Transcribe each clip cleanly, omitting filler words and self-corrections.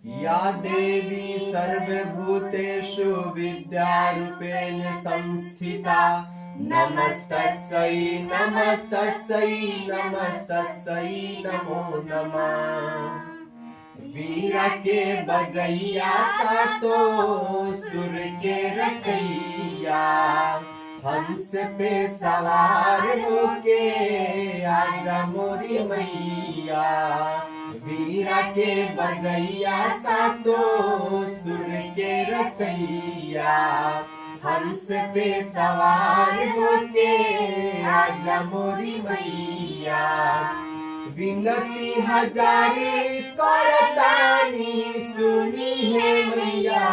या देवी सर्वभूतेषु विद्यारूपेण संस्थिता नमस्तस्यै नमस्तस्यै नमस्तस्यै नमो नमः। वीणा के बजैया सातो सुर के रचैया हंस पे सवार होके आजा मोरी मैया। वीणा के बजैया सातो सुर के रचैया हंस पे सवार होके आजा मोरी मैया। विनती हजारे करतानी सुनी है मैया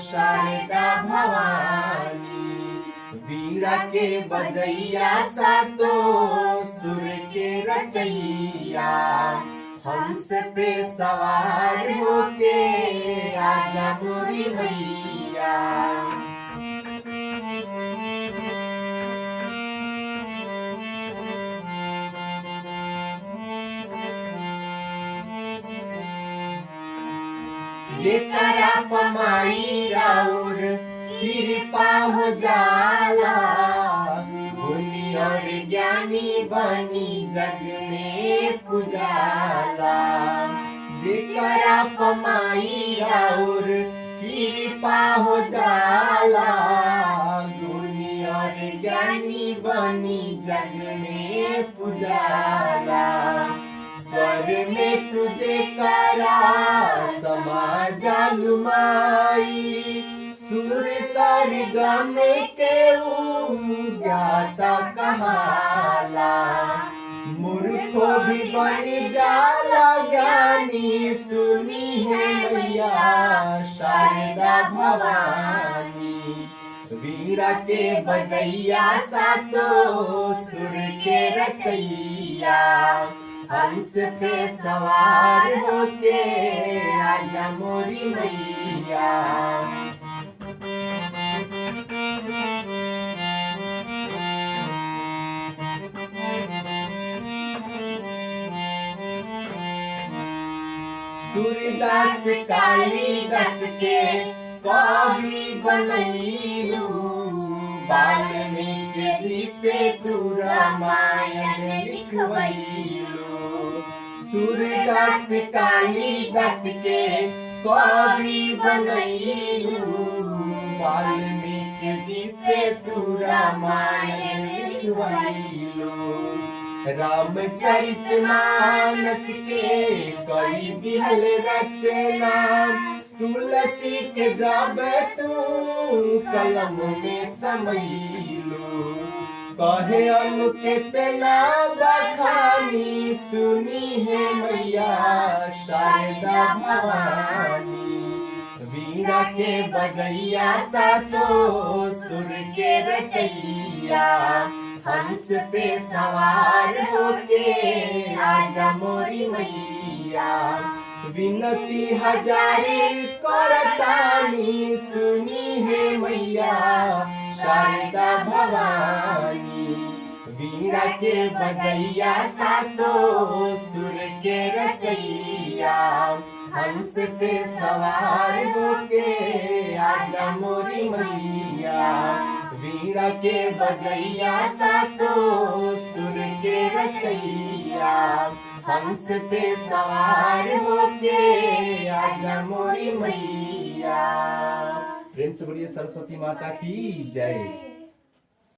शारदा भवानी। वीणा के बजैया सातो सुर के रचैया हंस पे सवार होके आजा मोरी मैया। जेकरा पमाई राउर कृपा हो जाला गुणी और ज्ञानी बनी जग में पुजाला। जेकरा पमाई राउर कृपा हो जाला गुणी और ज्ञानी बनी जग में पुजाला। स्वर में तुझे करा समा जालुमाई सुर सरगम के ज्ञाता कहाला। मूर्खो भी बन जाला ज्ञानी सुनी है मैया शारदा भवानी। वीणा के बजैया सातो सुर के रचैया हंस पे सवार होके आजा मोरी मैया। सूरदास कालिदास के कवि बनैलू वाल्मीकि जी से तू रामायण लिखवैलू। सूरदास कालिदास के कवि बनैलू वाल्मीकि जी से तू रामायण लिखवैलू। रामचरितमानस के कई दिहल रचना तुलसी के जब तू कलम में समैलू। कहे हम कितना बखानी सुनी है मैया शारदा भवानी। वीणा के बजैया सातो सुर के रचैया हंस पे सवार होके आजा मोरी मैया। विनती हजारे करतानी सुनी है मैया शारदा भवानी। वीणा के बजैया सातो सुर के रचैया हंस पे सवार होके आजा मोरी मैया। वीणा के बजैया सातो सुर के रचैया हंस पे सवार होके आजा मोरी मैया। प्रेम से बोलिए सरस्वती माता की जय।